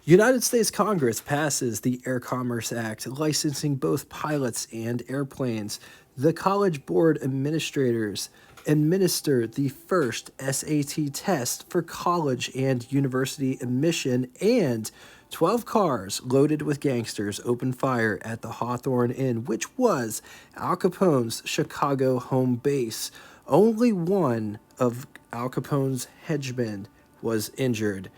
United States Congress passes the Air Commerce Act, licensing both pilots and airplanes. The College Board administrators administer the first SAT test for college and university admission, and 12 cars loaded with gangsters open fire at the Hawthorne Inn, which was Al Capone's Chicago home base. Only one of Al Capone's henchmen was injured.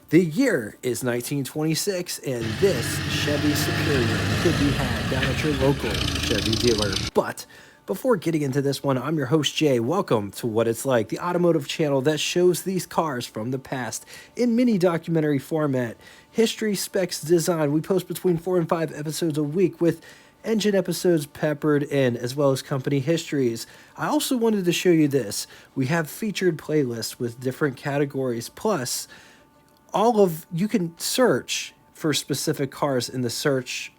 The year is 1926, and this Chevy Superior could be had down at your local Chevy dealer. But before getting into this one, I'm your host, Jay. Welcome to What It's Like, the automotive channel that shows these cars from the past in mini documentary format. History, specs, design. We post between 4 and 5 episodes a week with engine episodes peppered in, as well as company histories. I also wanted to show you this. We have featured playlists with different categories, plus you can search for specific cars in the search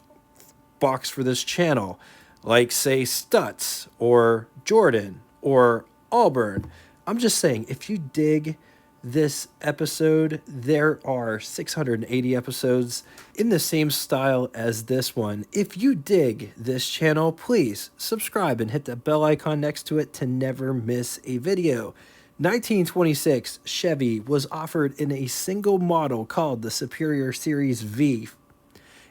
box for this channel, like say Stutz or Jordan or Auburn. I'm just saying, if you dig this episode, there are 680 episodes in the same style as this one. If you dig this channel, please subscribe and hit the bell icon next to it to never miss a video. 1926 Chevy was offered in a single model called the Superior Series V.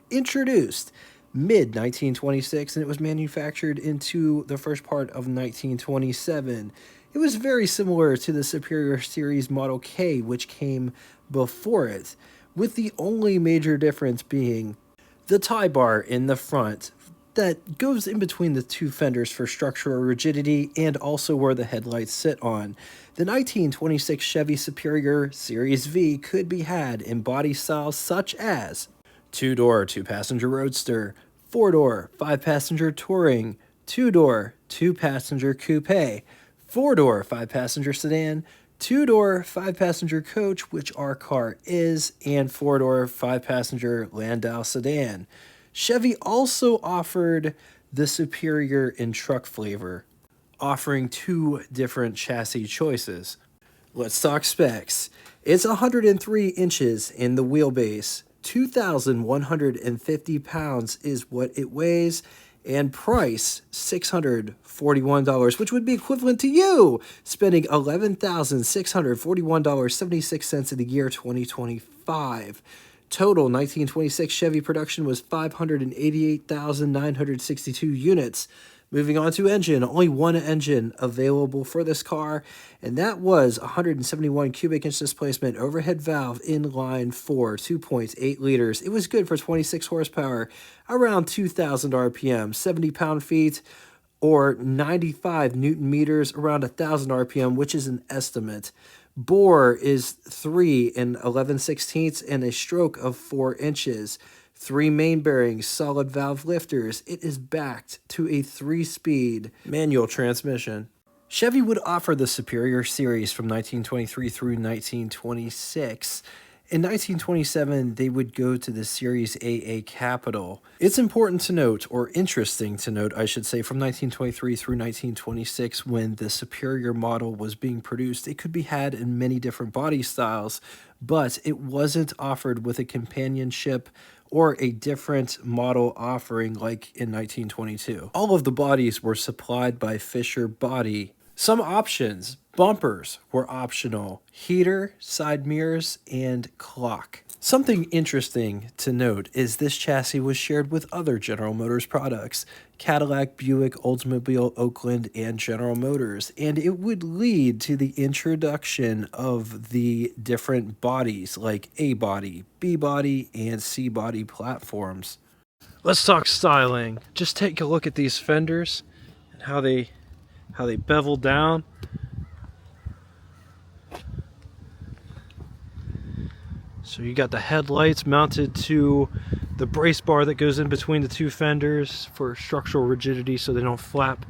Introduced mid-1926, and it was manufactured into the first part of 1927. It was very similar to the Superior Series Model K, which came before it, with the only major difference being the tie bar in the front that goes in between the two fenders for structural rigidity and also where the headlights sit on. The 1926 Chevy Superior Series V could be had in body styles such as 2-door, 2-passenger roadster, 4-door, 5-passenger touring, 2-door, 2-passenger coupe, 4-door, 5-passenger sedan, 2-door, 5-passenger coach, which our car is, and 4-door, 5-passenger Landau sedan. Chevy also offered the Superior in truck flavor, offering 2 different chassis choices. Let's talk specs. It's 103 inches in the wheelbase, 2,150 pounds is what it weighs, and price $641, which would be equivalent to you spending $11,641.76 in the year 2025. Total 1926 Chevy production was 588,962 units. Moving on to engine, only one engine available for this car, and that was 171 cubic inch displacement overhead valve inline 4, 2.8 liters. It was good for 26 horsepower, around 2,000 RPM, 70 pound-feet, or 95 newton meters, around 1,000 RPM, which is an estimate. Bore is 3 11/16 and a stroke of 4 inches. 3 main bearings, solid valve lifters. It is backed to a 3-speed manual transmission. Chevy would offer the Superior Series from 1923 through 1926. In 1927, they would go to the Series AA Capital. It's important to note, or interesting to note, I should say, from 1923 through 1926, when the Superior model was being produced, it could be had in many different body styles, but it wasn't offered with a companionship or a different model offering like in 1922. All of the bodies were supplied by Fisher Body. Some options: bumpers were optional, heater, side mirrors, and clock. Something interesting to note is this chassis was shared with other General Motors products: Cadillac, Buick, Oldsmobile, Oakland, and General Motors, and it would lead to the introduction of the different bodies like A body, B body, and C body platforms. Let's talk styling. Just take a look at these fenders and how they bevel down. So you got the headlights mounted to the brace bar that goes in between the two fenders for structural rigidity so they don't flap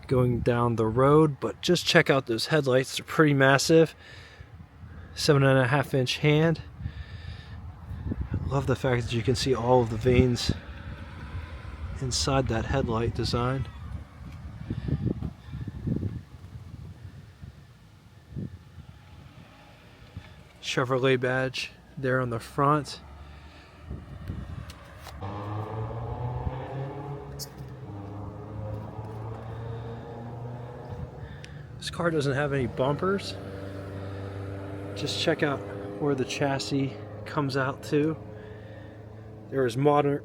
going down the road. But just check out those headlights. They're pretty massive. 7.5 inch hand. I love the fact that you can see all of the veins inside that headlight design. Chevrolet badge there on the front. This car doesn't have any bumpers. Just check out where the chassis comes out to. There is modern,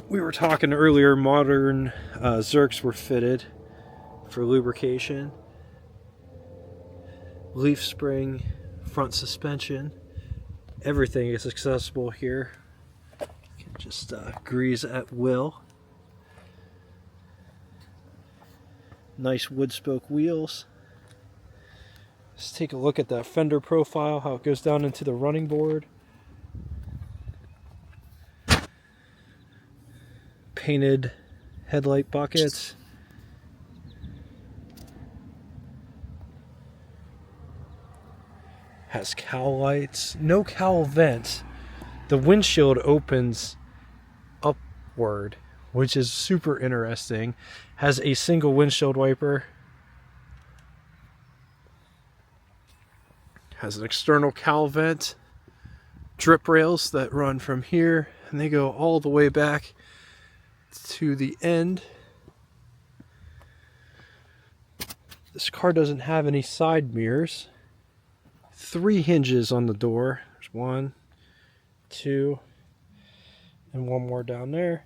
we were talking earlier, modern Zerks were fitted for lubrication. Leaf spring, front suspension. Everything is accessible here. You can just grease at will. Nice wood spoke wheels. Let's take a look at that fender profile, how it goes down into the running board. Painted headlight buckets. Has cowl lights. No cowl vents. The windshield opens upward, which is super interesting. Has a single windshield wiper. Has an external cowl vent. Drip rails that run from here and they go all the way back to the end. This car doesn't have any side mirrors. 3 hinges on the door. There's 1, 2, and 1 more down there.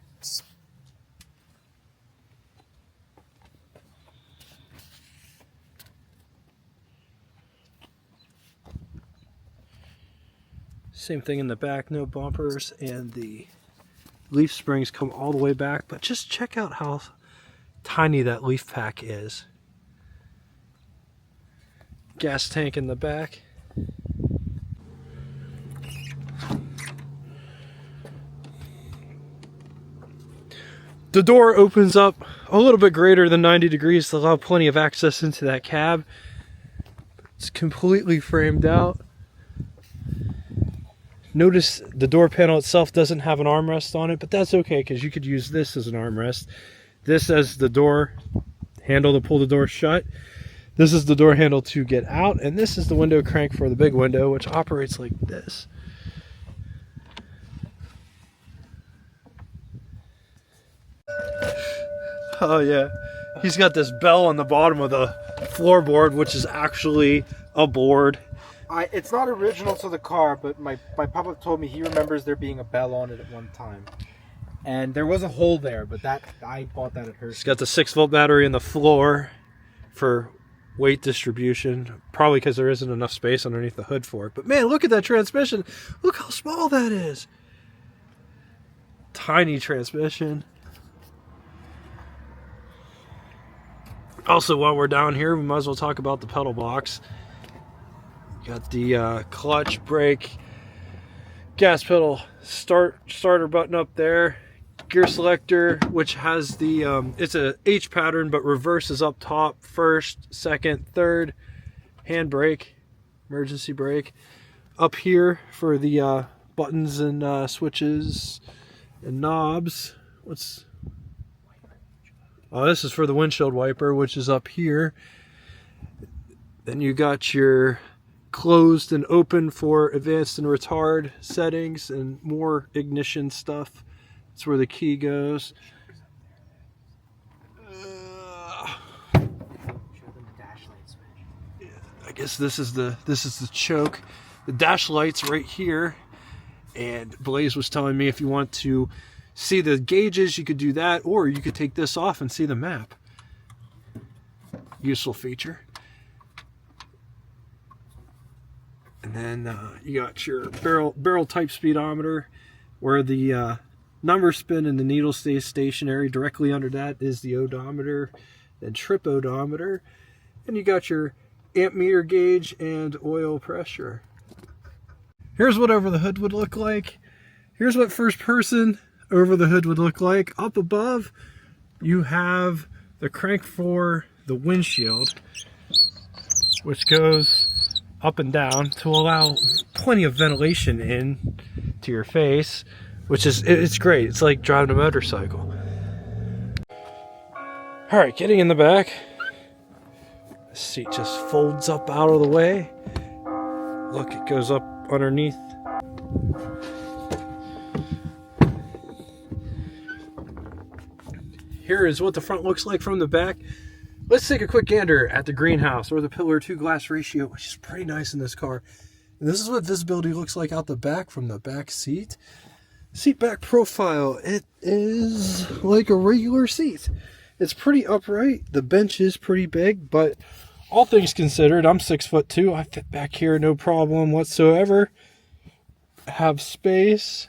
Same thing in the back, no bumpers, and the leaf springs come all the way back, but just check out how tiny that leaf pack is. Gas tank in the back. The door opens up a little bit greater than 90 degrees to allow plenty of access into that cab. It's completely framed out. Notice the door panel itself doesn't have an armrest on it, but that's okay because you could use this as an armrest. This as the door handle to pull the door shut. This is the door handle to get out, and this is the window crank for the big window, which operates like this. Oh yeah, he's got this bell on the bottom of the floorboard, which is actually a board. It's not original to the car, but my papa told me he remembers there being a bell on it at one time. And there was a hole there, but that I bought that at her. It's got the 6-volt battery in the floor for weight distribution, probably because there isn't enough space underneath the hood for it. But man, look at that transmission. Look how small that is. Tiny transmission. Also, while we're down here, we might as well talk about the pedal box. Got the clutch, brake, gas pedal, starter button up there, gear selector, which has the it's a H pattern but reverses up top, first, second, third, hand brake, emergency brake. Up here for the buttons and switches and knobs. Oh, this is for the windshield wiper, which is up here. Then you got your closed and open for advanced and retard settings and more ignition stuff. That's where the key goes. I guess this is the choke. The dash light's right here, and Blaise was telling me if you want to see the gauges, you could do that, or you could take this off and see the map. Useful feature. And then you got your barrel type speedometer, where the numbers spin and the needle stays stationary. Directly under that is the odometer, then trip odometer, and you got your amp meter gauge and oil pressure. Here's what over the hood would look like. Here's what first person over the hood would look like. Up above, you have the crank for the windshield, which goes up and down to allow plenty of ventilation in to your face, which is, it's great. It's like driving a motorcycle. All right, getting in the back. The seat just folds up out of the way. Look, it goes up underneath here is what the front looks like from the back. Let's take a quick gander at the greenhouse, or the pillar to glass ratio, which is pretty nice in this car. And this is what visibility looks like out the back from the back seat. Seat back profile, it is like a regular seat. It's pretty upright. The bench is pretty big, but all things considered, I'm 6'2". I fit back here no problem whatsoever. Have space.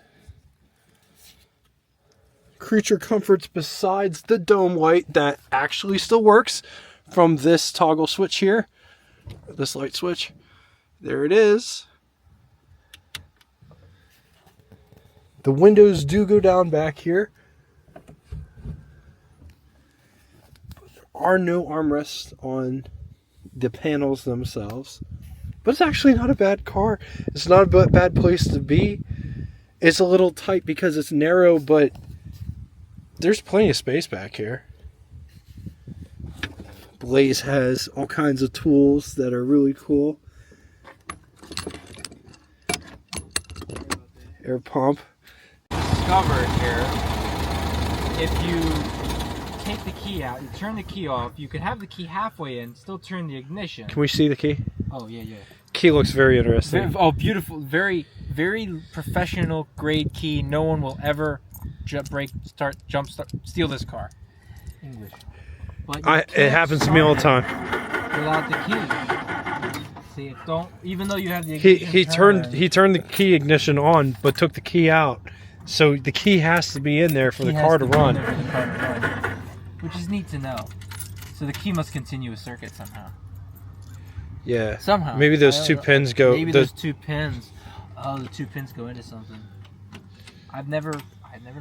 Creature comforts besides the dome light that actually still works from this toggle switch here. This light switch. There it is. The windows do go down back here. But there are no armrests on the panels themselves. But it's actually not a bad car. It's not a bad place to be. It's a little tight because it's narrow, but there's plenty of space back here. Blaise has all kinds of tools that are really cool. Air pump. Discovered here, if you take the key out, you turn the key off, you can have the key halfway in, still turn the ignition. Can we see the key? Oh, yeah, yeah. Key looks very interesting. Oh, beautiful. Very, very professional grade key. No one will ever steal this car. English. But it happens to me all the time. Without the key. See, even though you have the ignition he turned the key ignition on, but took the key out. So the key has to be in there for the car to run. Which is neat to know. So the key must continue a circuit somehow. Yeah. Somehow. Maybe those two pins go. Maybe those 2 pins. Oh, the 2 pins go into something. I've never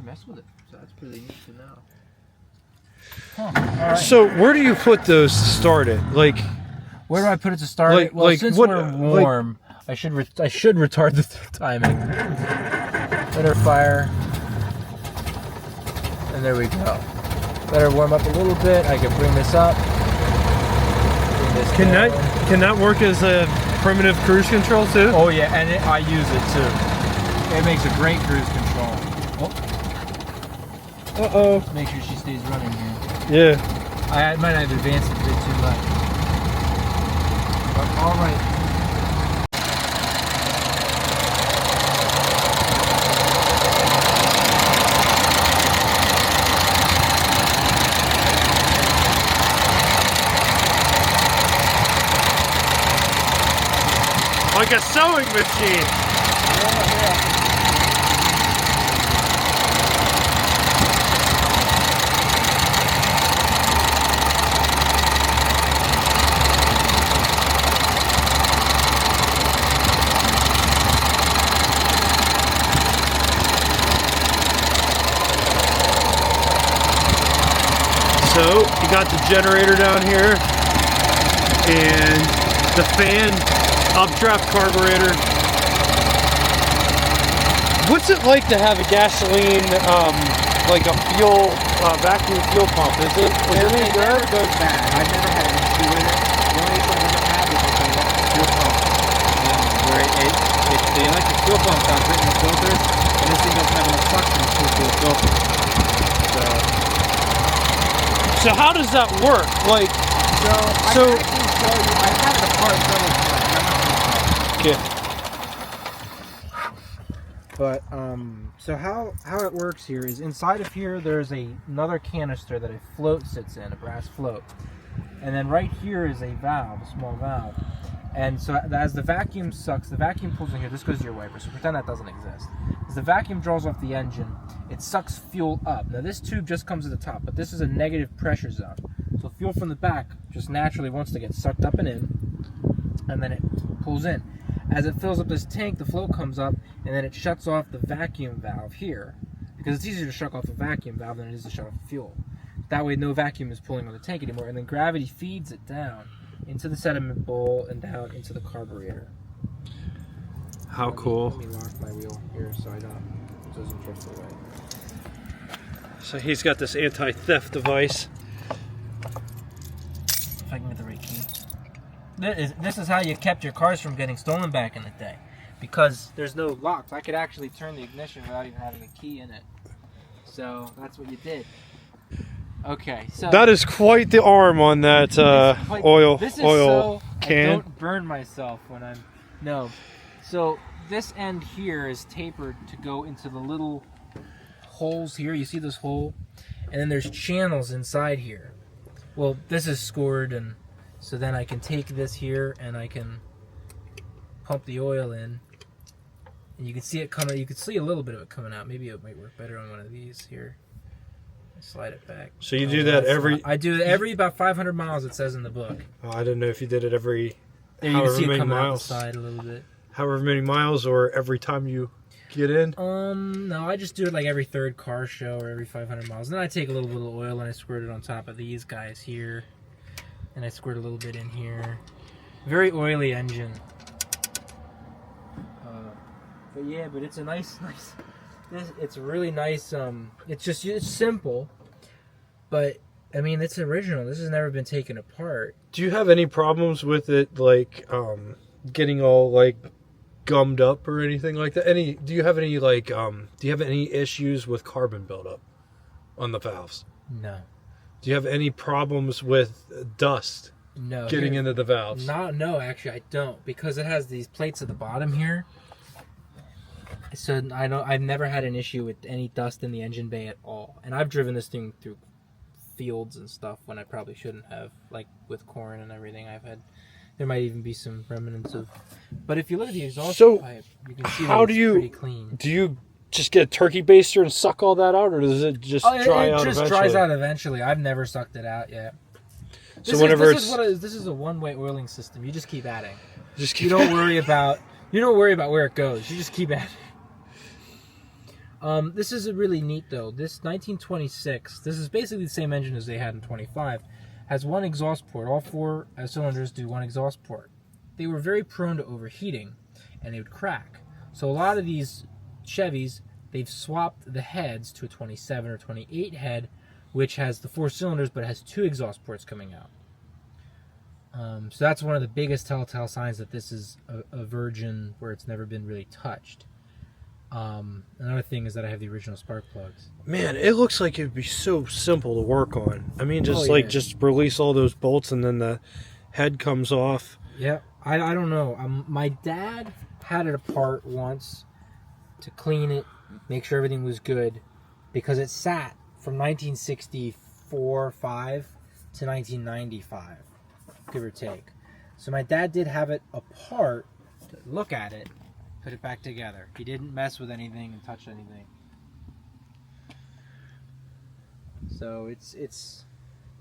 messed with it, so that's pretty neat to know. Huh. All right. So where do you put those to start it? Like, where do I put it to start it? Well, since we're warm, I should retard the timing. Let her fire. And there we go. Let her warm up a little bit. I can bring this up. Can that work as a primitive cruise control too? Oh yeah, and I use it too. It makes a great cruise control. Oh. Uh-oh. Make sure she stays running here. Yeah. I might have advanced it a bit too much. But all right. Like a sewing machine. Yeah. So you got the generator down here and the fan, updraft carburetor. What's it like to have a gasoline, like a fuel, vacuum fuel pump? Is it It never goes bad. I've never had an issue with it. The only issue I've ever had is with the electric fuel pump, where the electric fuel pump got written in the filters, and this thing doesn't have enough suction to pull through the filter. So how does that work? Like, I can actually show you. I've had it apart several times. okay. But so how it works here is inside of here there's another canister that a float sits in, a brass float, and then right here is a valve, a small valve. And so as the vacuum sucks, the vacuum pulls in here. This goes to your wiper, so pretend that doesn't exist. As the vacuum draws off the engine, it sucks fuel up. Now this tube just comes to the top, but this is a negative pressure zone. So fuel from the back just naturally wants to get sucked up and in, and then it pulls in. As it fills up this tank, the float comes up, and then it shuts off the vacuum valve here, because it's easier to shut off the vacuum valve than it is to shut off the fuel. That way no vacuum is pulling on the tank anymore, and then gravity feeds it down into the sediment bowl and down into the carburetor. How cool. Let me lock my wheel here so it doesn't drift away. So he's got this anti-theft device. If I can get the right key. This is how you kept your cars from getting stolen back in the day. Because there's no locks. I could actually turn the ignition without even having a key in it. So that's what you did. Okay, so That is quite the arm on that oil this is oil so can. I don't burn myself when I'm So this end here is tapered to go into the little holes here. You see this hole, and then there's channels inside here. Well, this is scored, and so then I can take this here and I can pump the oil in, and you can see it coming. You can see a little bit of it coming out. Maybe it might work better on one of these here. Slide it back. So you do that every... I do it every about 500 miles, it says in the book. Oh, I didn't know if you did it every There you can see it many coming out the miles. side a little bit. However many miles, or every time you get in? No, I just do it like every third car show or every 500 miles. And then I take a little bit of oil and I squirt it on top of these guys here. And I squirt a little bit in here. Very oily engine. But yeah, but it's a nice. It's a really nice. It's simple, but I mean it's original. This has never been taken apart. Do you have any problems with it, like getting all like gummed up or anything like that? Do you have any issues with carbon buildup on the valves? No. Do you have any problems with dust getting into the valves? No, actually I don't, because it has these plates at the bottom here. So I've never had an issue with any dust in the engine bay at all. And I've driven this thing through fields and stuff when I probably shouldn't have, like with corn and everything. There might even be some remnants of. But if you look at the exhaust pipe, you can see that it's pretty clean. Do you just get a turkey baster and suck all that out, or does it just dry out? It just dries out eventually. I've never sucked it out yet. This is a one-way oiling system. You just keep adding. You don't worry about where it goes. You just keep adding. This is really neat though. This 1926, this is basically the same engine as they had in 25, has one exhaust port. All four cylinders do one exhaust port. They were very prone to overheating, and they would crack. So a lot of these Chevys, they've swapped the heads to a 27 or 28 head, which has the 4 cylinders but has 2 exhaust ports coming out. So that's one of the biggest telltale signs that this is a virgin where it's never been really touched. Another thing is that I have the original spark plugs. Man, it looks like it'd be so simple to work on. I mean, just just release all those bolts and then the head comes off. Yeah, I don't know. My dad had it apart once to clean it, make sure everything was good, because it sat from 1964-5 to 1995, give or take. So my dad did have it apart to look at it, put it back together. He didn't mess with anything and touch anything. So it's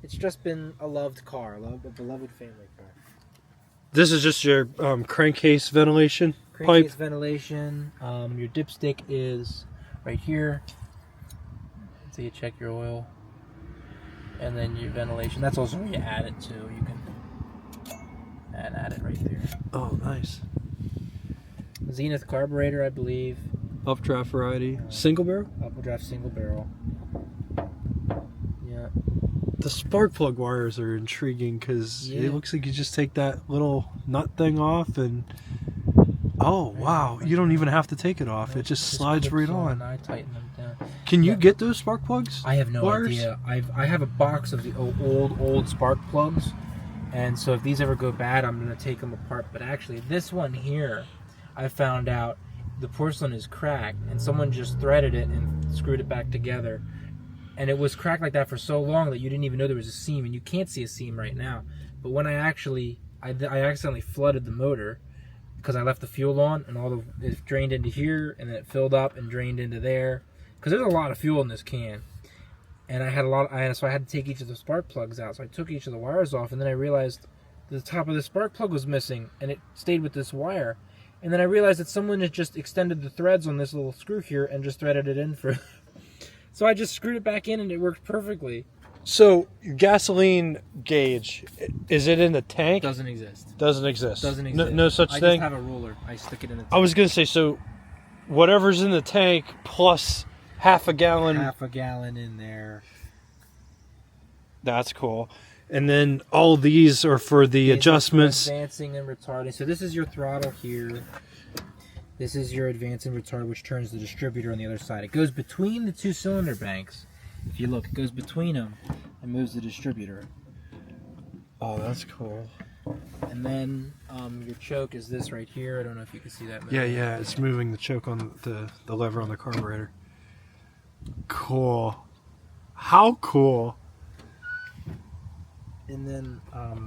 just been a loved car, a beloved family car. This is just your crankcase ventilation pipe? Crankcase ventilation. Your dipstick is right here. So you check your oil. And then your ventilation. That's also where you add it to. You can add it right there. Oh, nice. Zenith carburetor, I believe. Updraft variety. Single barrel? Updraft single barrel. Yeah. The spark plug wires are intriguing because it looks like you just take that little nut thing off and wow, you don't even have to take it off. It just slides right on. I tighten them down. Can you get those spark plugs? I have no idea. I have a box of the old spark plugs, and so if these ever go bad, I'm going to take them apart. But actually, this one here, I found out the porcelain is cracked, and someone just threaded it and screwed it back together. And it was cracked like that for so long that you didn't even know there was a seam, and you can't see a seam right now. But when I accidentally flooded the motor because I left the fuel on, and it drained into here, and then it filled up and drained into there. Because there's a lot of fuel in this can, and so I had to take each of the spark plugs out. So I took each of the wires off, and then I realized the top of the spark plug was missing, and it stayed with this wire. And then I realized that someone had just extended the threads on this little screw here and just threaded it in for. So I just screwed it back in, and it worked perfectly. So your gasoline gauge, is it in the tank? Doesn't exist. Doesn't exist. Doesn't exist. No such thing. I just have a ruler. I stick it in the tank. I was gonna say, so whatever's in the tank plus half a gallon. Half a gallon in there. That's cool. And then all these are for the adjustments. Advancing and retarding. So this is your throttle here. This is your advance and retard, which turns the distributor on the other side. It goes between the 2 cylinder banks. If you look, it goes between them. It moves the distributor. Oh, that's cool. And then your choke is this right here. I don't know if you can see that moving. Yeah, it's moving the choke on the lever on the carburetor. Cool. How cool. And then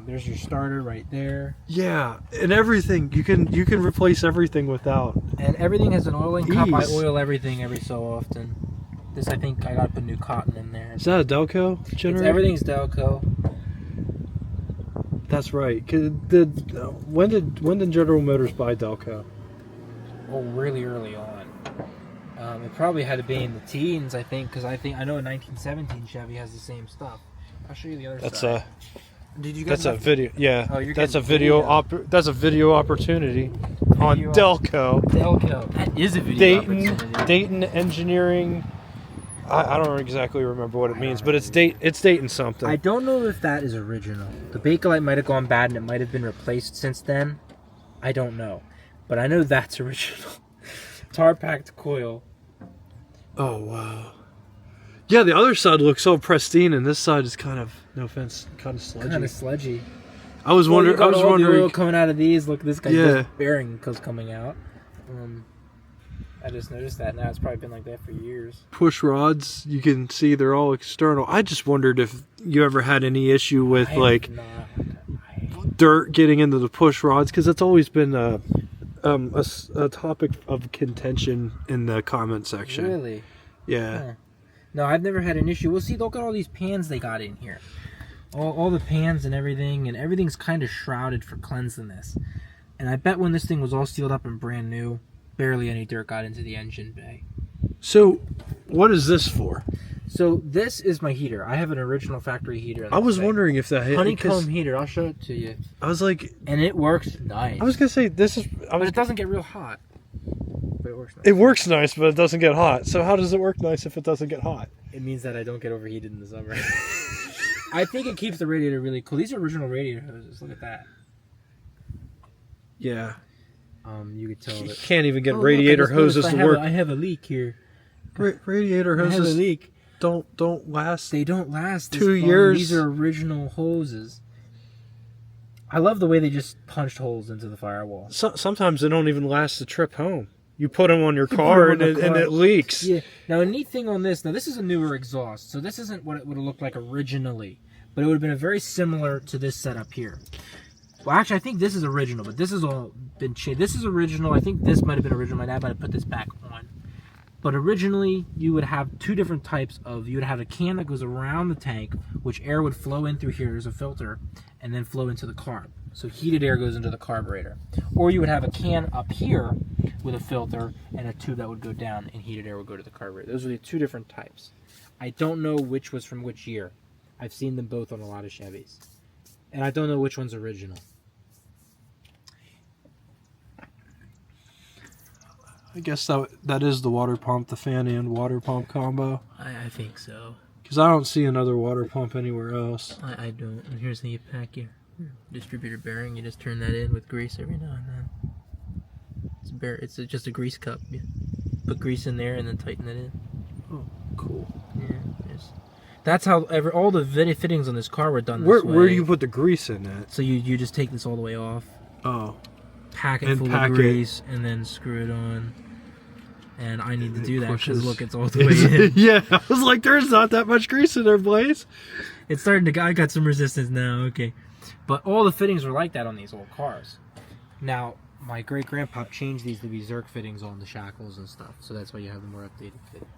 there's your starter right there. Yeah, and everything. You can replace everything without. And everything has an oiling cup. I Ease. oil everything every so often. This, I think I got to put new cotton in there. Is that a Delco generator? Everything's Delco. That's right. When did General Motors buy Delco? Oh, really early on. It probably had to be in the teens, I think, because I know a 1917 Chevy has the same stuff. I'll show you the other side. Did you guys? That's a video. Yeah, Oh, you're that's a getting video. That's a video opportunity on Video Delco. Delco. That is a video opportunity. Dayton Engineering. I don't exactly remember what it means, but it's Dayton something. I don't know if that is original. The Bakelite might have gone bad and it might have been replaced since then. I don't know. But I know that's original. Tar packed coil. Oh wow. Yeah, the other side looks so pristine, and this side is kind of, no offense, kind of sludgy. Kind of sludgy. I was wondering. The oil coming out of these. Look, this guy's Yeah. bearing goes coming out. I just noticed that now. It's probably been like that for years. Push rods, you can see they're all external. I just wondered if you ever had any issue with like dirt getting into the push rods, because that's always been a topic of contention in the comment section. Really? Yeah. Huh. No, I've never had an issue. Well, see, look at all these pans they got in here. All the pans and everything's kind of shrouded for cleanliness. And I bet when this thing was all sealed up and brand new, barely any dirt got into the engine bay. So, what is this for? So this is my heater. I have an original factory heater. I was wondering if that honeycomb heater. I'll show it to you. I was like, and it works nice. I was gonna say this is. But it doesn't get real hot. But it works nice. It works nice, but it doesn't get hot. So how does it work nice if it doesn't get hot? It means that I don't get overheated in the summer. I think it keeps the radiator really cool. These are original radiator hoses. Look at that. Yeah. You could tell You that. can't even get Oh, radiator look, I just hoses noticed to work. I have a leak here. Radiator I have a hoses leak. don't last. They don't last this 2 long. years. These are original hoses. I love the way they just punched holes into the firewall. Sometimes they don't even last the trip home. You put them on your car and it leaks. Yeah. Now, a neat thing on this, now this is a newer exhaust, so this isn't what it would have looked like originally, but it would have been very similar to this setup here. Well, actually, I think this is original, but this has all been changed. This is original. I think this might have been original. My dad might have put this back on. But originally, you would have two different types of... You would have a can that goes around the tank, which air would flow in through here as a filter, and then flow into the carb. So heated air goes into the carburetor. Or you would have a can up here with a filter and a tube that would go down, and heated air would go to the carburetor. Those are the two different types. I don't know which was from which year. I've seen them both on a lot of Chevys. And I don't know which one's original. I guess that is the water pump, the fan and water pump combo. I think so. Because I don't see another water pump anywhere else. I don't. And here's how you pack your distributor bearing. You just turn that in with grease every now and then. It's just a grease cup. You put grease in there and then tighten it in. Oh, cool. Yeah. That's how all the fittings on this car were done this way. Where do you put the grease in that? So you just take this all the way off. Oh. Pack it And full pack of it. grease and then screw it on. And I need to do that because pushes. look, it's all the way in. Yeah, I was like, there's not that much grease in there, Blaise. It's starting to. I got some resistance now. Okay, but all the fittings were like that on these old cars. Now my great grandpa changed these to be Zerk fittings on the shackles and stuff. So that's why you have the more updated fittings.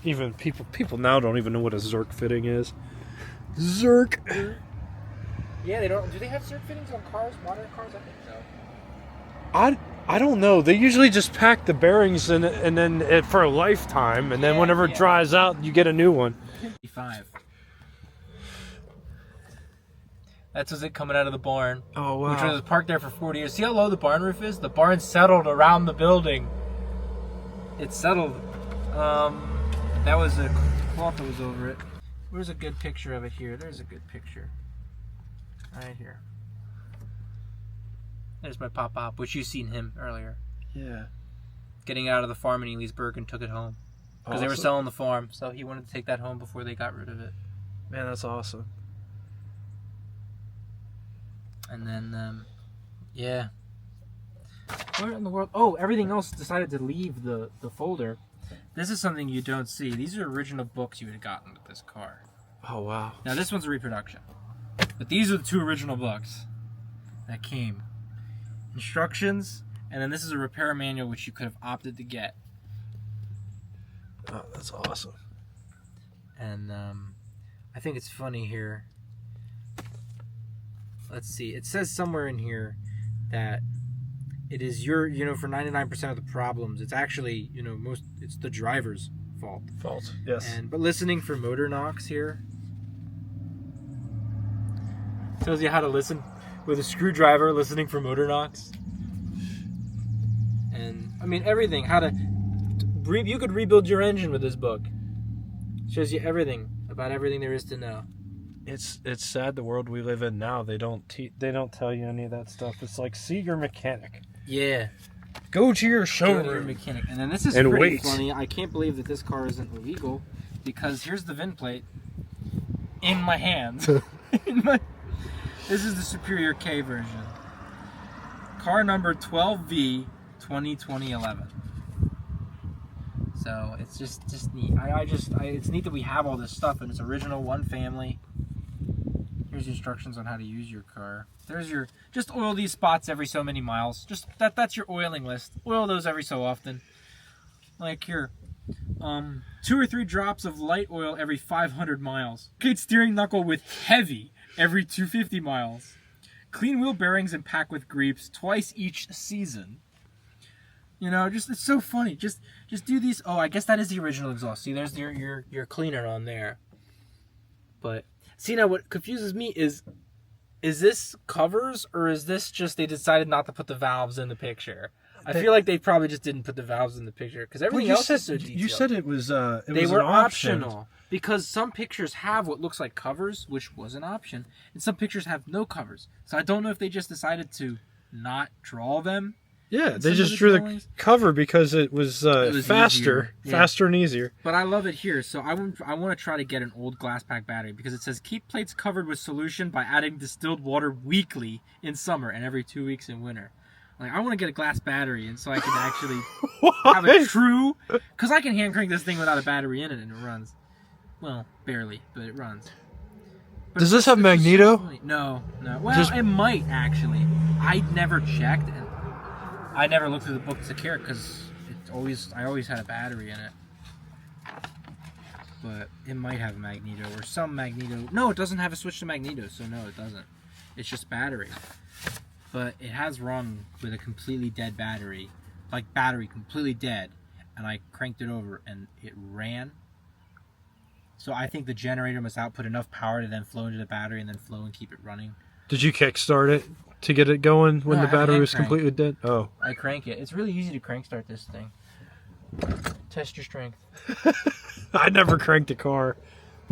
Even people now don't even know what a Zerk fitting is. Zerk. Yeah, they don't. Do they have Zerk fittings on cars? Modern cars? I think so. I don't know. They usually just pack the bearings and then for a lifetime, and then whenever it dries out, you get a new one. 55. That's what's it coming out of the barn. Oh wow! Which was parked there for 40 years. See how low the barn roof is? The barn settled around the building. It settled. That was a cloth that was over it. Where's a good picture of it here? There's a good picture. Right here. There's my pop-up, which you've seen him earlier. Yeah. Getting out of the farm in Elysburg and took it home. Because they were selling the farm, so he wanted to take that home before they got rid of it. Man, that's awesome. And then, yeah. Where in the world? Oh, everything else decided to leave the folder. This is something you don't see. These are original books you had gotten with this car. Oh, wow. Now, this one's a reproduction. But these are the 2 original books that came. Instructions, and then this is a repair manual which you could have opted to get. Oh, that's awesome. And I think it's funny here. Let's see. It says somewhere in here that it is your, for 99% of the problems, it's actually, it's the driver's fault. Yes. But listening for motor knocks here tells you how to listen with a screwdriver, listening for motor knocks. And I mean everything. How to you could rebuild your engine with this book. Shows you everything about everything there is to know. It's sad the world we live in now. They don't tell you any of that stuff. It's like, see your mechanic. Yeah. Go to your Go to your showroom. mechanic. And then this is And pretty wait. funny. I can't believe that this car isn't illegal, because here's the VIN plate in my hands. This is the Superior K version. Car number 12V 2011. So it's just neat. It's neat that we have all this stuff, and it's original, one family. Here's instructions on how to use your car. There's your, just oil these spots every so many miles. Just that's your oiling list. Oil those every so often. Like here, 2 or 3 drops of light oil every 500 miles. Rotate steering knuckle with heavy every 250 miles. Clean wheel bearings and pack with greaps twice each season. It's so funny. Just do these. Oh, I guess that is the original exhaust. See, there's your cleaner on there. But see, now what confuses me is this covers, or is this just they decided not to put the valves in the picture? I feel like they probably just didn't put the valves in the picture, because everything else is so detailed. You said it was They were an option. optional, because some pictures have what looks like covers, which was an option, and some pictures have no covers. So I don't know if they just decided to not draw them. Yeah, in they some just of drew the drawings. cover because it was faster, easier. Yeah. faster and easier. But I love it here. So I want to try to get an old glass pack battery, because it says keep plates covered with solution by adding distilled water weekly in summer and every 2 weeks in winter. Like, I want to get a glass battery, and so I can actually have a true, because I can hand crank this thing without a battery in it, and it runs. Well, barely, but it runs. But Does this have it's just magneto? so funny. No. Well, it might actually. I never checked, and I never looked through the book to care, because I always had a battery in it. But it might have magneto, or some magneto. No, it doesn't have a switch to magneto, so no, it doesn't. It's just battery. But it has run with a completely dead battery, like battery completely dead, and I cranked it over and it ran. So I think the generator must output enough power to then flow into the battery and then flow and keep it running. Did you kickstart it to get it going when No, the I have a battery hand was crank. completely dead? Oh. I crank it. It's really easy to crank start this thing. Test your strength. I never cranked a car.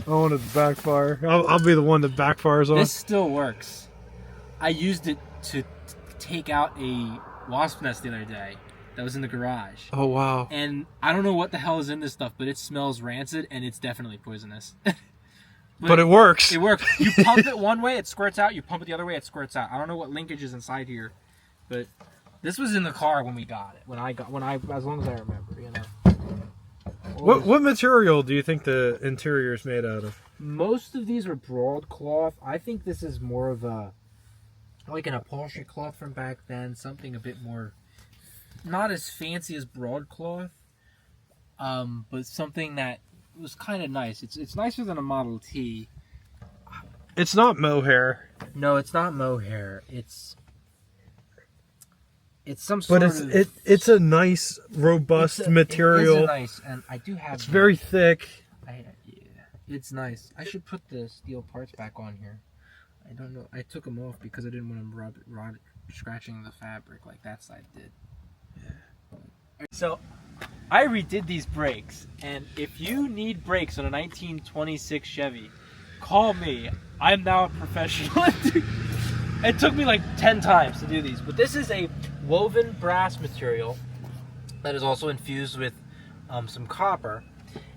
I wanted to backfire. I'll be the one that backfires on. This still works. I used it to take out a wasp nest the other day that was in the garage. Oh, wow. And I don't know what the hell is in this stuff, but it smells rancid, and it's definitely poisonous. But it works. It works. You pump it one way, it squirts out. You pump it the other way, it squirts out. I don't know what linkage is inside here, but this was in the car when we got it. As long as I remember, What material do you think the interior is made out of? Most of these are broadcloth. I think this is more of like an upholstery cloth from back then, something a bit more, not as fancy as broadcloth, but something that was kind of nice. It's nicer than a Model T. It's not mohair. No, it's not mohair. It's some sort But it's a nice, robust material. It is nice, and I do have. It's very thick. Yeah, it's nice. I should put the steel parts back on here. I don't know. I took them off because I didn't want them scratching the fabric like that side did. Yeah. So, I redid these brakes, and if you need brakes on a 1926 Chevy, call me. I'm now a professional. It took me like 10 times to do these, but this is a woven brass material that is also infused with some copper,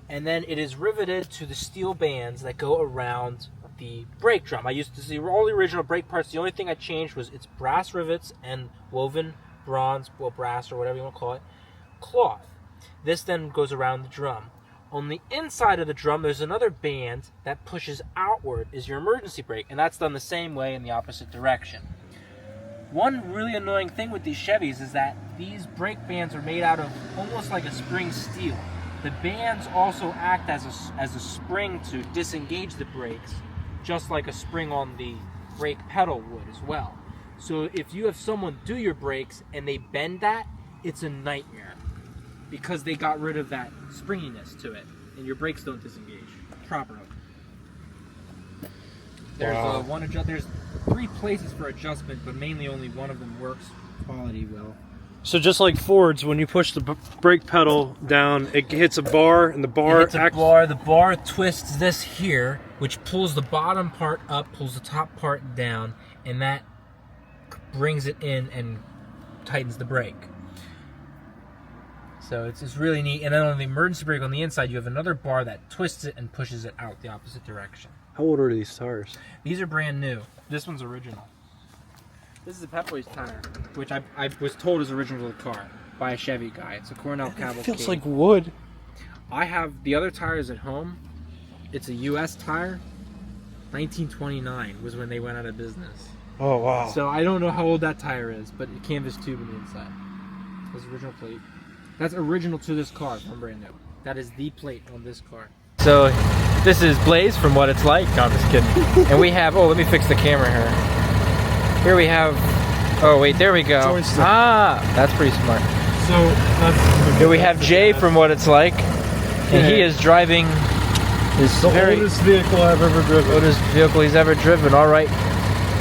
and then it is riveted to the steel bands that go around the brake drum. I used to see all the original brake parts. The only thing I changed was its brass rivets and woven bronze, well, brass or whatever you want to call it, cloth. This then goes around the drum. On the inside of the drum, there's another band that pushes outward, is your emergency brake, and that's done the same way in the opposite direction. One really annoying thing with these Chevys is that these brake bands are made out of almost like a spring steel. The bands also act as a spring to disengage the brakes, just like a spring on the brake pedal would as well. So if you have someone do your brakes and they bend that, it's a nightmare, because they got rid of that springiness to it, and your brakes don't disengage properly. There's there's 3 places for adjustment, but mainly only one of them works quality well. So just like Ford's, when you push the brake pedal down, it hits a bar, and the bar The bar twists this here, which pulls the bottom part up, pulls the top part down, and that brings it in and tightens the brake. So it's really neat. And then on the emergency brake on the inside, you have another bar that twists it and pushes it out the opposite direction. How old are these tires? These are brand new. This one's original. This is a Pep Boys tire, which I was told is original to the car by a Chevy guy. It's a Cornell Cavalcade. It feels like wood. I have the other tires at home. It's a U.S. tire. 1929 was when they went out of business. Oh, wow. So I don't know how old that tire is, but a canvas tube on the inside. That's original plate. That's original to this car from brand new. That is the plate on this car. So this is Blaise from What It's Like. No, I'm just kidding. And we have, let me fix the camera here. Here we have, there we go. Joystick. That's pretty smart. So that's Here we have Jay from What It's Like. And he is driving his oldest vehicle I've ever driven. Oldest vehicle he's ever driven. All right.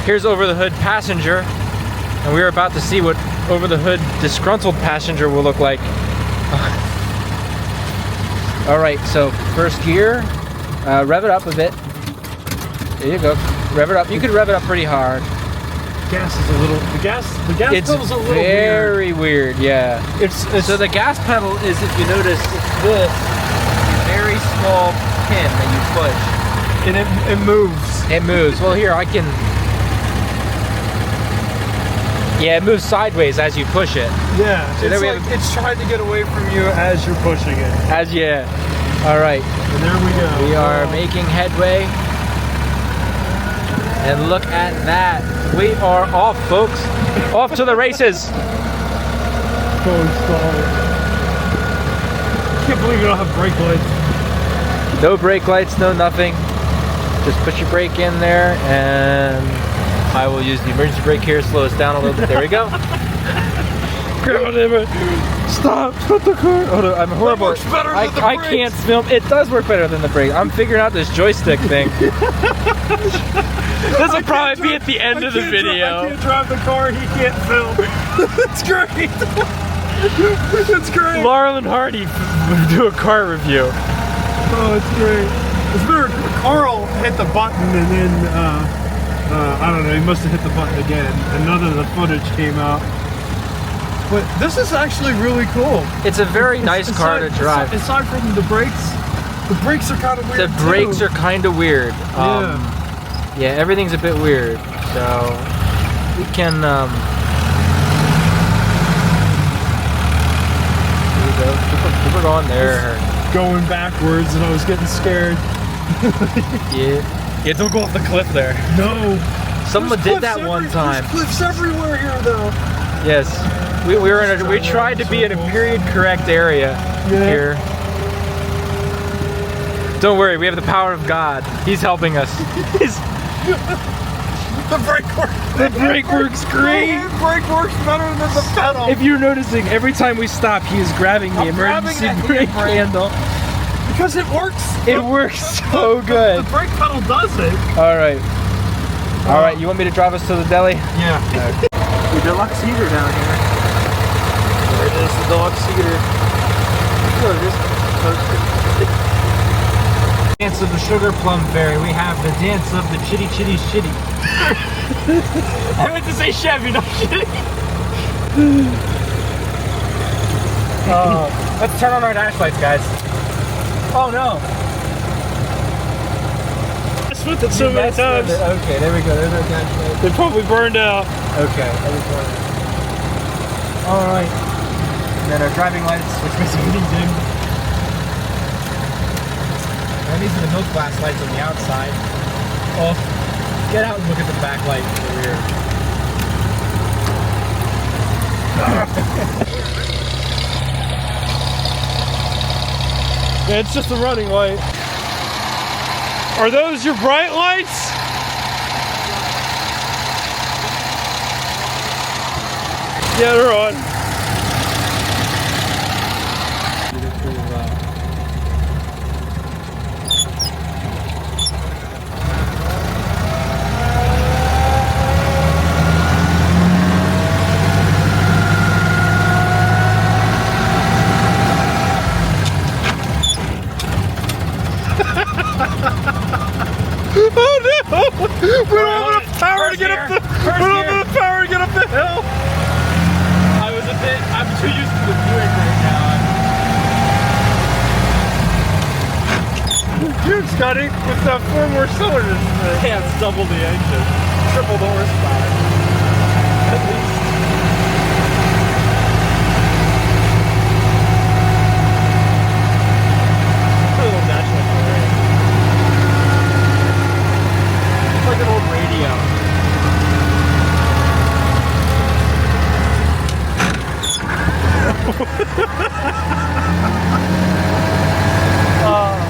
Here's over the hood passenger. And we're about to see what over the hood disgruntled passenger will look like. All right, so first gear, rev it up a bit. There you go, rev it up. You could rev it up pretty hard. Gas is a little, the gas pedal's a little very weird, yeah. It's so the gas pedal is, if you notice, it's this very small pin that you push. And it moves. It moves. Well, here, I can... Yeah, it moves sideways as you push it. Yeah, so it's trying to get away from you as you're pushing it. All right. And there we go. We are making headway. And look at that. We are off, folks. Off to the races. Holy stall. I can't believe you don't have brake lights. No brake lights, no nothing. Just put your brake in there, and I will use the emergency brake here, slow us down a little bit. There we go. Stop the car. Oh, I'm horrible. It works better than the I brakes. can't film. It does work better than the brake. I'm figuring out this joystick thing. This will probably be at the end of the video. I can't drive the car, he can't film. It's great. It's great. Laurel and Hardy do a car review. Oh, it's great. It's better. Carl hit the button and then, I don't know, he must have hit the button again and none of the footage came out. But this is actually really cool. It's a very nice car to drive. Aside from the brakes are kind of weird. The brakes are kind of weird. Yeah, everything's a bit weird. So we can. Here we go. Keep her going there. Going backwards, and I was getting scared. Yeah, don't go off the cliff there. No. Someone did that one time. There's cliffs everywhere here, though. Yes, we tried to be in a period correct area here. Don't worry, we have the power of God. He's helping us. The brake works. The brake works great. The brake works better than the pedal. If you're noticing, every time we stop, he is grabbing the emergency brake handle. Because it works. It works so good. The brake pedal does it. All right. All right, you want me to drive us to the deli? Yeah. The deluxe heater down here. There it is, the deluxe heater. Look, this dance of the sugar plum fairy. We have the dance of the chitty chitty shitty. I meant to say Chevy, not shitty. Let's turn on our dash lights, guys. Oh no! It's with it so many Messed with times. it. Okay, there we go. There's our catchphrase. They probably burned out. Okay, that was one. All right. And then our driving lights, which makes everything dim. And these are the milk glass lights on the outside. Oh, get out and look at the back light in the rear. Yeah, it's just a running light. Are those your bright lights? Yeah, they're on. Oh no! We don't have enough power to get up the. We don't have enough power to get up the hill. I'm too used to the Buick right now. Dude, Scotty, with 4 more cylinders. Yeah, it's double the engine. Triple the horsepower. At least. A little natural terrain. It's like an old radio.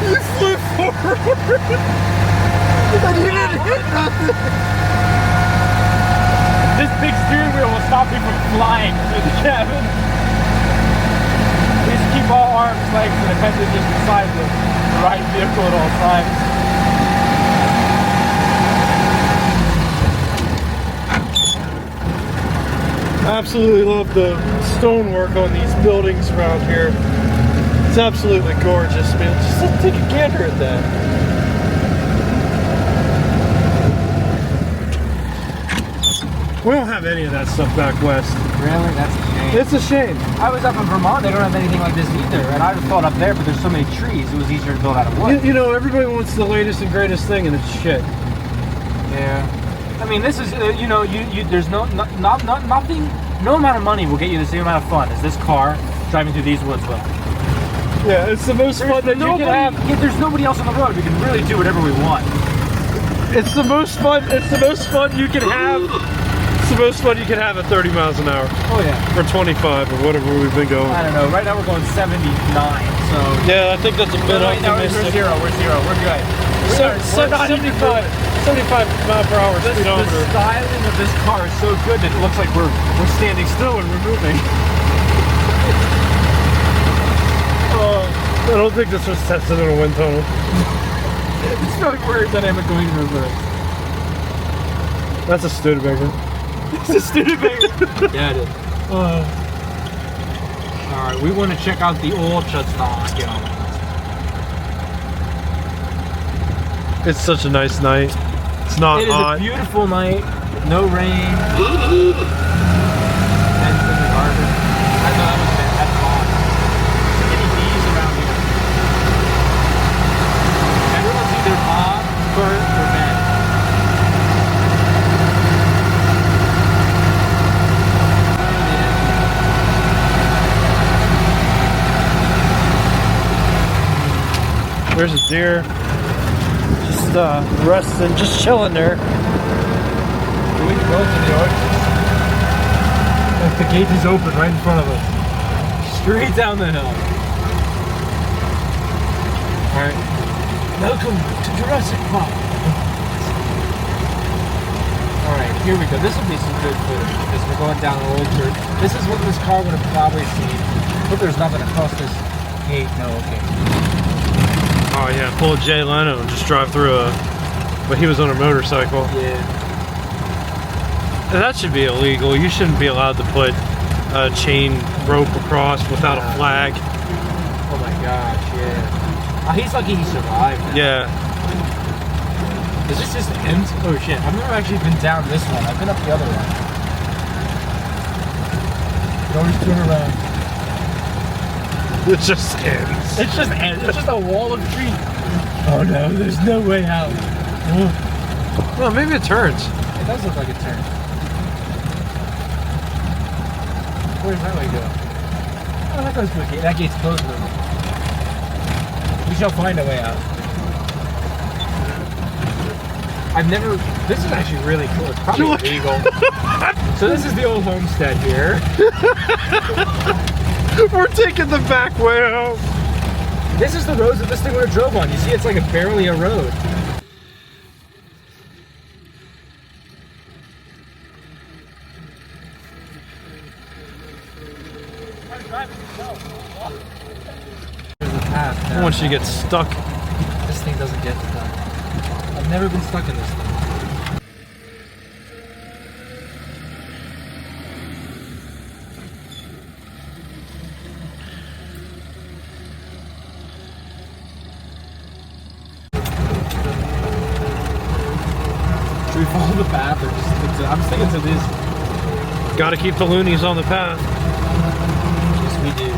You flew forward. And you didn't hit nothing. This big steering wheel will stop me from flying through the cabin. We just keep all arms, legs, and appendages beside the right vehicle at all times. I absolutely love the stonework on these buildings around here. It's absolutely gorgeous, man. Just take a gander at that. We don't have any of that stuff back west. Really? That's a shame. It's a shame. I was up in Vermont, they don't have anything like this either. And I just thought up there, but there's so many trees, it was easier to build out of wood. You know, everybody wants the latest and greatest thing, and it's shit. Yeah. I mean, this is, you know, there's nothing, no amount of money will get you the same amount of fun as this car driving through these woods will. Yeah, it's the most fun that you can have. Yeah, there's nobody else on the road. We can really do whatever we want. It's the most fun. It's the most fun you can have. It's the most fun you can have at 30 miles an hour. Oh yeah. Or 25 or whatever we've been going. I don't know. Right now we're going 79. So. Yeah, I think that's a bit optimistic. We're zero. We're good. We're 75 mile per hour speedometer. The styling of this car is so good that it looks like we're standing still and we're moving. I don't think this was tested in a wind tunnel. It's not aerodynamic going in reverse. That's a Studebaker. It's a Studebaker. Yeah, it is. Alright, we want to check out the Ultraschlag. It's such a nice night. It's not hot. It is a beautiful night. No rain. And in the garden. I know that was bad. That's hot. Too many bees around here. Everyone's either mom, Bert, or Ben. There's a deer. Just resting, just chilling there. We can go to the Arctic. The gate is open right in front of us. Straight down the hill. Alright. Welcome to Jurassic Park. Alright, here we go. This will be some good footage because we're going down an old road. This is what this car would have probably seen. But there's nothing across this gate. No, okay. Oh yeah, pull a Jay Leno and just drive through but he was on a motorcycle. Yeah. And that should be illegal. You shouldn't be allowed to put a chain rope across without a flag. Oh my gosh, yeah. He's lucky he survived. Yeah. Is this just the end? Oh shit, I've never actually been down this one. I've been up the other one. You always turn around. It just ends. It's just a wall of trees. Oh no, there's no way out. Oh. Well, maybe it turns. It does look like it turns. Where does that way go? Oh, that goes to a gate. That gate's closed though. We shall find a way out. This is actually really cool. It's probably illegal. So this is the old homestead here. We're taking the back way out. This is the roads that this thing would have drove on. You see, it's like barely a road. There's a path now. Once you get stuck. This thing doesn't get stuck. I've never been stuck in this thing. Should we follow the path or just stick to... I'm sticking to this. Gotta keep the loonies on the path. Yes, we do.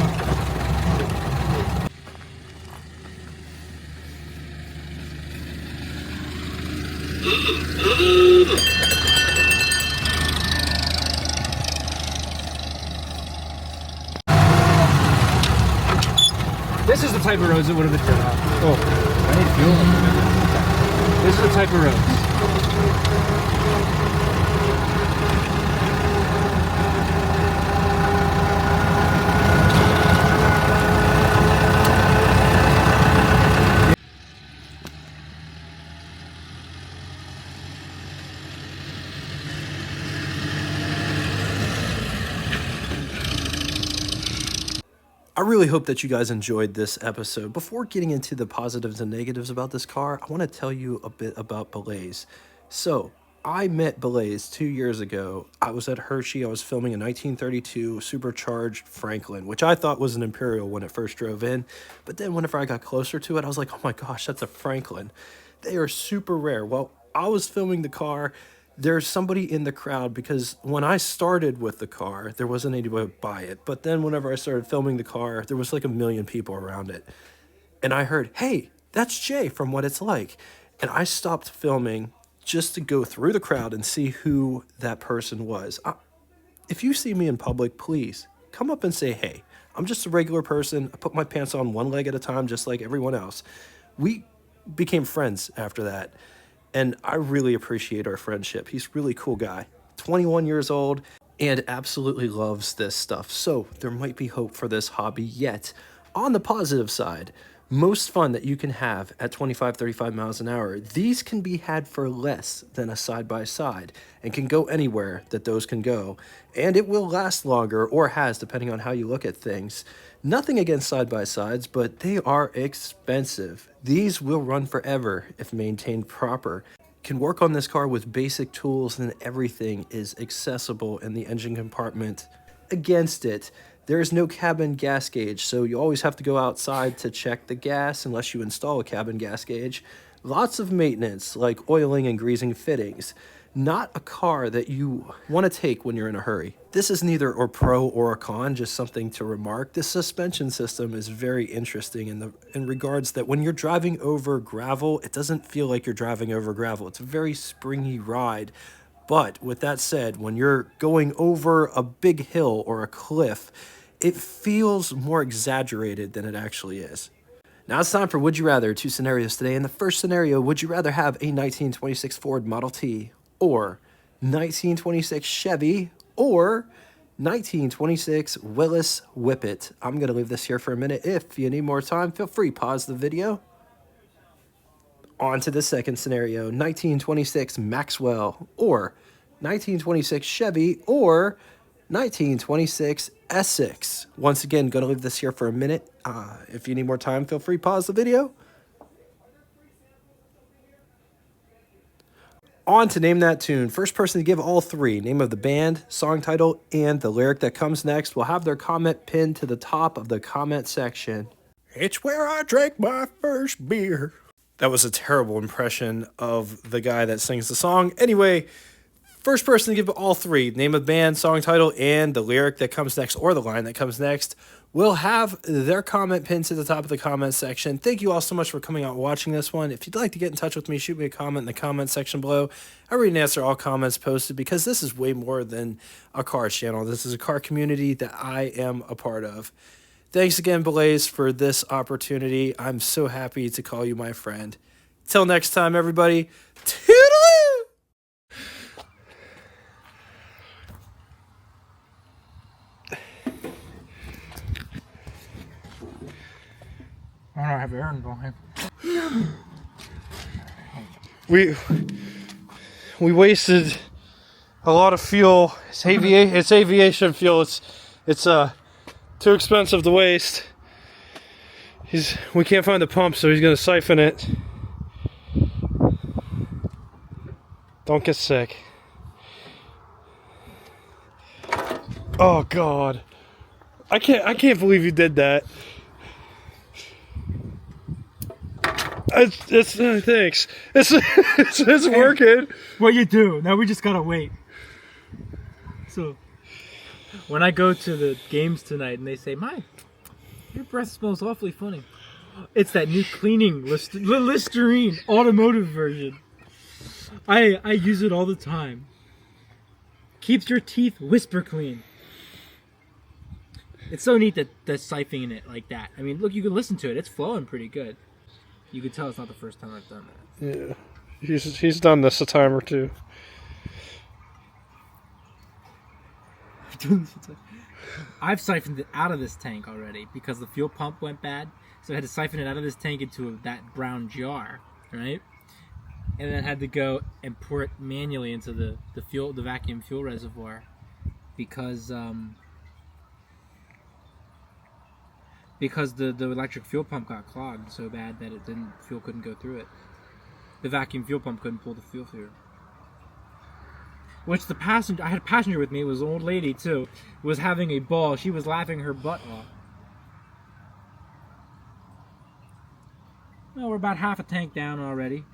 This is the type of roads that would have been driven on. Oh, I need fuel. This is the type of roads. I really hope that you guys enjoyed this episode. Before getting into the positives and negatives about this car, I want to tell you a bit about Blaise. So, I met Blaise 2 years ago. I was at Hershey. I was filming a 1932 supercharged Franklin, which I thought was an Imperial when it first drove in. But then whenever I got closer to it, I was like, oh my gosh, that's a Franklin. They are super rare. Well, I was filming the car. There's somebody in the crowd because when I started with the car, there wasn't anybody to buy it. But then whenever I started filming the car, there was like 1 million people around it. And I heard, hey, that's Jay from What It's Like. And I stopped filming just to go through the crowd and see who that person was. If you see me in public, please come up and say, hey, I'm just a regular person. I put my pants on one leg at a time, just like everyone else. We became friends after that. And I really appreciate our friendship. He's a really cool guy, 21 years old, and absolutely loves this stuff. So there might be hope for this hobby yet. On the positive side, most fun that you can have at 25, 35 miles an hour, these can be had for less than a side-by-side and can go anywhere that those can go. And it will last longer, or has, depending on how you look at things. Nothing against side-by-sides, but they are expensive. These will run forever if maintained proper. Can work on this car with basic tools and everything is accessible in the engine compartment. Against it, there is no cabin gas gauge, so you always have to go outside to check the gas unless you install a cabin gas gauge. Lots of maintenance, like oiling and greasing fittings. Not a car that you want to take when you're in a hurry. This is neither a pro or a con, just something to remark. The suspension system is very interesting in regards that when you're driving over gravel, it doesn't feel like you're driving over gravel. It's a very springy ride. But with that said, when you're going over a big hill or a cliff, it feels more exaggerated than it actually is. Now it's time for Would You Rather, 2 scenarios today. In the first scenario, would you rather have a 1926 Ford Model T or 1926 Chevy or 1926 Willis Whippet? I'm going to leave this here for a minute. If you need more time, feel free, pause the video. On to the second scenario, 1926 Maxwell or 1926 Chevy or 1926 Essex. Once again, going to leave this here for a minute. If you need more time, feel free, pause the video. On to Name That Tune. First person to give all three, name of the band, song title, and the lyric that comes next will have their comment pinned to the top of the comment section. It's where I drank my first beer. That was a terrible impression of the guy that sings the song. Anyway, first person to give all three, name of the band, song title, and the lyric that comes next, or the line that comes next, will have their comment pinned to the top of the comment section. Thank you all so much for coming out and watching this one. If you'd like to get in touch with me, shoot me a comment in the comment section below. I read and answer all comments posted because this is way more than a car channel. This is a car community that I am a part of. Thanks again, Blaise, for this opportunity. I'm so happy to call you my friend. Till next time, everybody. Toodaloo! I don't have Aaron behind. We wasted a lot of fuel. It's aviation fuel. It's too expensive to waste. We can't find the pump, so he's gonna siphon it. Don't get sick. Oh God, I can't believe you did that. Thanks. It's working. What you do? Now we just gotta wait. So, when I go to the games tonight and they say, "Mike, your breath smells awfully funny," it's that new cleaning Listerine automotive version. I use it all the time. Keeps your teeth whisper clean. It's so neat that they're siphoning it like that. I mean, look, you can listen to it. It's flowing pretty good. You can tell it's not the first time I've done that. Yeah, he's done this a time or two. I've siphoned it out of this tank already because the fuel pump went bad. So I had to siphon it out of this tank into that brown jar, right? And then I had to go and pour it manually into the vacuum fuel reservoir because the electric fuel pump got clogged so bad that fuel couldn't go through it. The vacuum fuel pump couldn't pull the fuel through. Which I had a passenger with me, it was an old lady too, was having a ball. She was laughing her butt off. Well, we're about half a tank down already.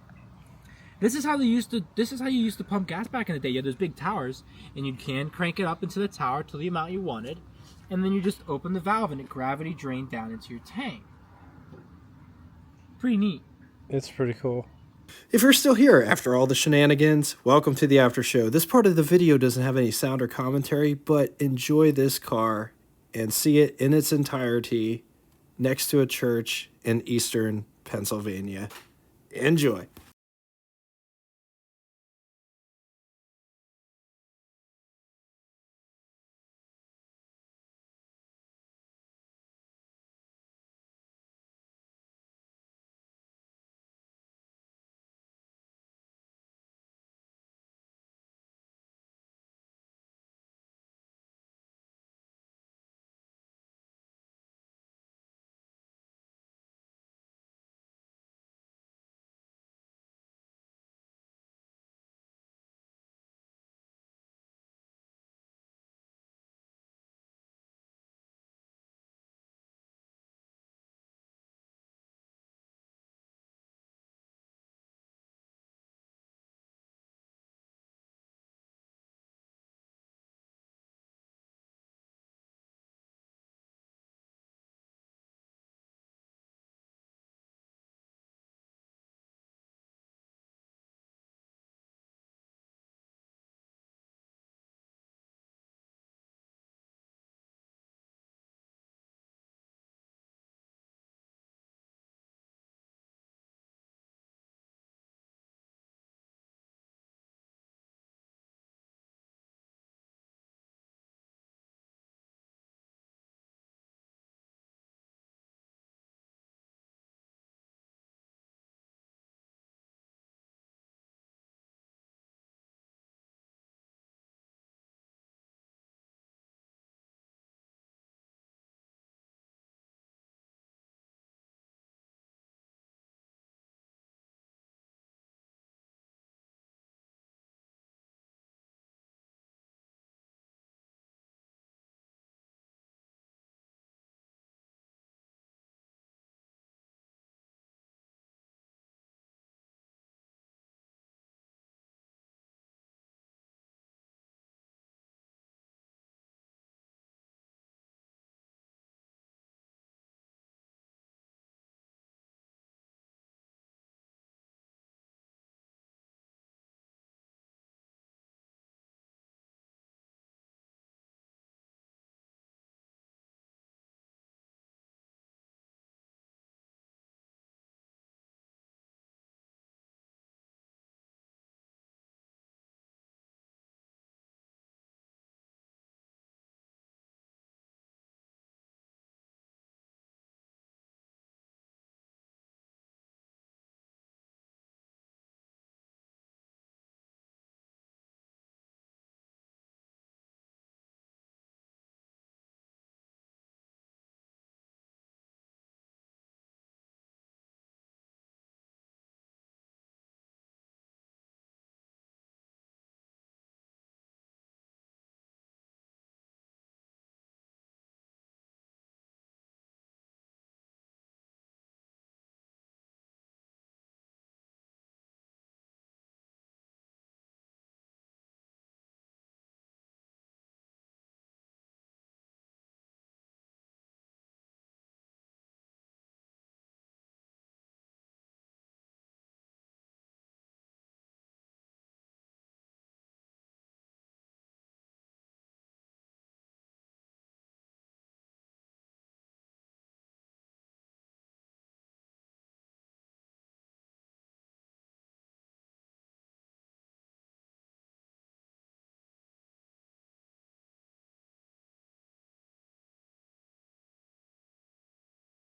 This is how you used to pump gas back in the day. You had those big towers, and you can crank it up into the tower to the amount you wanted, and then you just open the valve and it gravity drained down into your tank. Pretty neat. It's pretty cool. If you're still here after all the shenanigans, welcome to the after show. This part of the video doesn't have any sound or commentary, but enjoy this car and see it in its entirety next to a church in eastern Pennsylvania. Enjoy.